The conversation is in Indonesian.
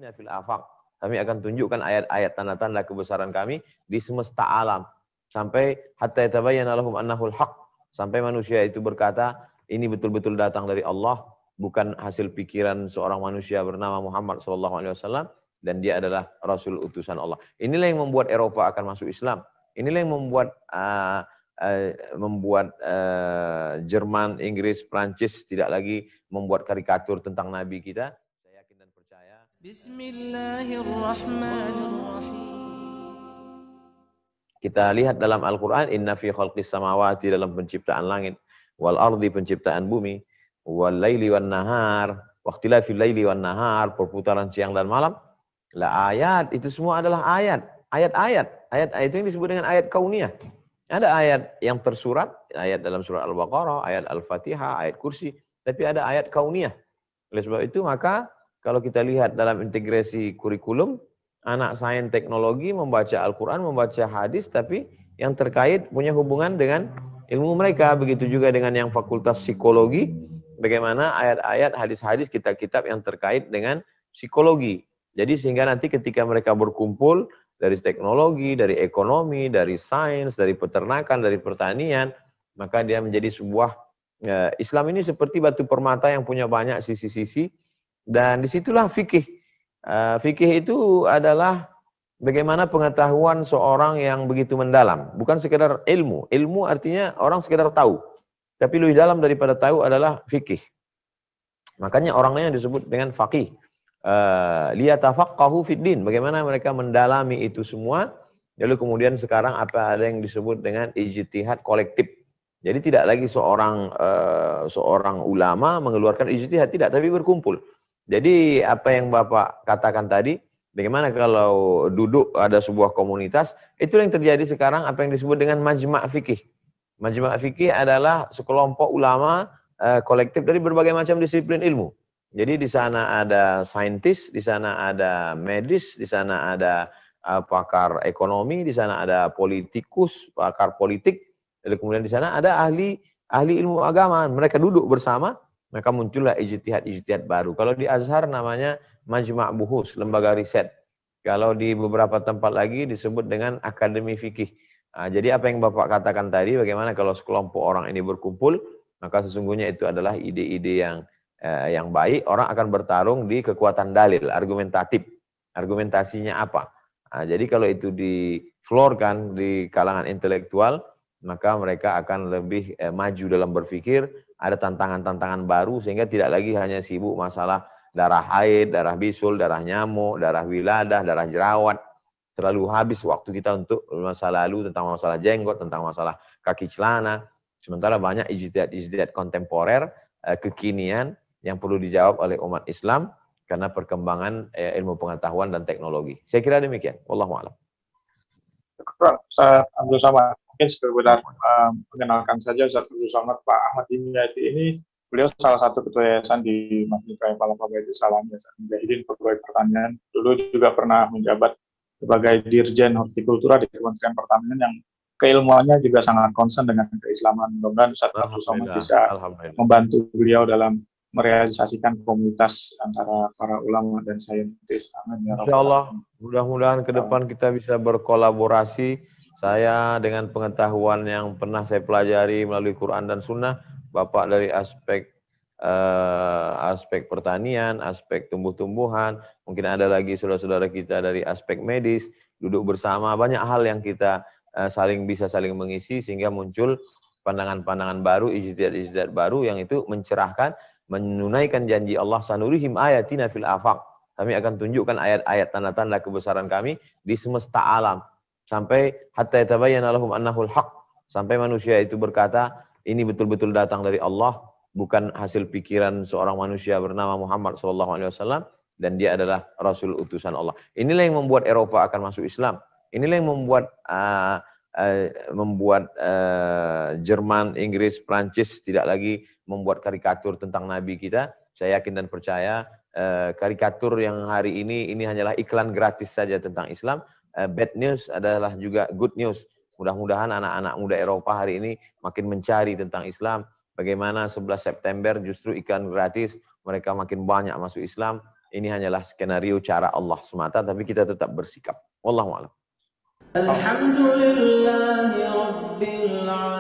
ayatina fil afaq. Kami akan tunjukkan ayat-ayat tanda-tanda kebesaran kami di semesta alam. Sampai hatta yatabayyana lahum annahul haq. Sampai manusia itu berkata, ini betul-betul datang dari Allah, bukan hasil pikiran seorang manusia bernama Muhammad SAW, dan dia adalah Rasul utusan Allah. Inilah yang membuat Eropa akan masuk Islam. Inilah yang membuat Jerman, Inggris, Prancis tidak lagi membuat karikatur tentang Nabi kita. Saya yakin dan percaya. Bismillahirrahmanirrahim. Kita lihat dalam Al-Quran, inna fi khalqis samawati, dalam penciptaan langit, wal ardi, penciptaan bumi, wal laili wan nahar, waqtilafil laili wan nahar, perputaran siang dan malam, la ayat, itu semua adalah ayat. Ayat itu yang disebut dengan ayat kauniyah. Ada ayat yang tersurat, ayat dalam surah Al-Baqarah, ayat Al-Fatihah, ayat kursi, tapi ada ayat kauniyah. Oleh sebab itu, maka kalau kita lihat dalam integrasi kurikulum, anak sains teknologi membaca Al-Quran, membaca hadis, tapi yang terkait punya hubungan dengan ilmu mereka. Begitu juga dengan yang fakultas psikologi, bagaimana ayat-ayat, hadis-hadis, kitab-kitab yang terkait dengan psikologi. Jadi sehingga nanti ketika mereka berkumpul dari teknologi, dari ekonomi, dari sains, dari peternakan, dari pertanian, maka dia menjadi sebuah Islam ini seperti batu permata yang punya banyak sisi-sisi, dan disitulah fikih. Fikih itu adalah bagaimana pengetahuan seorang yang begitu mendalam, bukan sekedar ilmu. Ilmu artinya orang sekedar tahu, tapi lebih dalam daripada tahu adalah fikih. Makanya orangnya yang disebut dengan faqih. Liyatafaqahu fid din, bagaimana mereka mendalami itu semua. Lalu kemudian sekarang ada yang disebut dengan ijtihad kolektif. Jadi tidak lagi seorang ulama mengeluarkan ijtihad, tidak, tapi berkumpul. Jadi apa yang Bapak katakan tadi, bagaimana kalau duduk ada sebuah komunitas, itu yang terjadi sekarang, apa yang disebut dengan majma' fikih. Majma' fikih adalah sekelompok ulama kolektif dari berbagai macam disiplin ilmu. Jadi di sana ada saintis, di sana ada medis, di sana ada pakar ekonomi, di sana ada politikus, pakar politik, dan kemudian di sana ada ahli ilmu agama. Mereka duduk bersama, maka muncullah ijtihad baru. Kalau di Azhar namanya Majma' Buhus, lembaga riset. Kalau di beberapa tempat lagi disebut dengan Akademi Fikih. Jadi apa yang Bapak katakan tadi, bagaimana kalau sekelompok orang ini berkumpul, maka sesungguhnya itu adalah ide-ide yang baik. Orang akan bertarung di kekuatan dalil, argumentatif. Argumentasinya apa? Jadi kalau itu diflorkan di kalangan intelektual, maka mereka akan lebih maju dalam berpikir. Ada tantangan-tantangan baru, sehingga tidak lagi hanya sibuk masalah darah haid, darah bisul, darah nyamuk, darah wiladah, darah jerawat. Terlalu habis waktu kita untuk masa lalu, tentang masalah jenggot, tentang masalah kaki celana. Sementara banyak ijtihad kontemporer, kekinian, yang perlu dijawab oleh umat Islam karena perkembangan ilmu pengetahuan dan teknologi. Saya kira demikian. Wallahu a'lam. Ustaz Abdul Samad, mungkin sekedar mengenalkan saja Ustaz Abdul Samad, Pak Ahmad Hidayati ini, beliau salah satu ketua yayasan di Masjid Raya Palapa Baitul Salam, Yayasan Mujahidin Pegawai Pertanian. Dulu juga pernah menjabat sebagai Dirjen Hortikultura di Kementerian Pertanian, yang keilmuannya juga sangat concern dengan keislaman. Mudah-mudahan Ustaz Abdul Samad bisa membantu beliau dalam merealisasikan komunitas antara para ulama dan saintis. Amin ya rabbal alamin. Mudah-mudahan ke depan kita bisa berkolaborasi. Saya dengan pengetahuan yang pernah saya pelajari melalui Quran dan Sunnah, Bapak dari aspek pertanian, aspek tumbuh-tumbuhan, mungkin ada lagi saudara-saudara kita dari aspek medis, duduk bersama, banyak hal yang kita bisa saling mengisi, sehingga muncul pandangan-pandangan baru, ijtihad baru, yang itu mencerahkan, menunaikan janji Allah, sanurihim ayatina fil afaq. Kami akan tunjukkan ayat-ayat tanda-tanda kebesaran kami di semesta alam. Sampai hatta yatabayyana lahum annahul haq. Sampai manusia itu berkata, ini betul-betul datang dari Allah, bukan hasil pikiran seorang manusia bernama Muhammad SAW, dan dia adalah Rasul utusan Allah. Inilah yang membuat Eropa akan masuk Islam. Inilah yang membuat Jerman, Inggris, Prancis tidak lagi membuat karikatur tentang Nabi kita. Saya yakin dan percaya karikatur yang hari ini hanyalah iklan gratis saja tentang Islam. Bad news adalah juga good news. Mudah-mudahan anak-anak muda Eropa hari ini makin mencari tentang Islam. Bagaimana 11 September justru iklan gratis, mereka makin banyak masuk Islam. Ini hanyalah skenario cara Allah semata, tapi kita tetap bersikap. Wallahu a'lam. Alhamdulillahi Rabbil Alamin.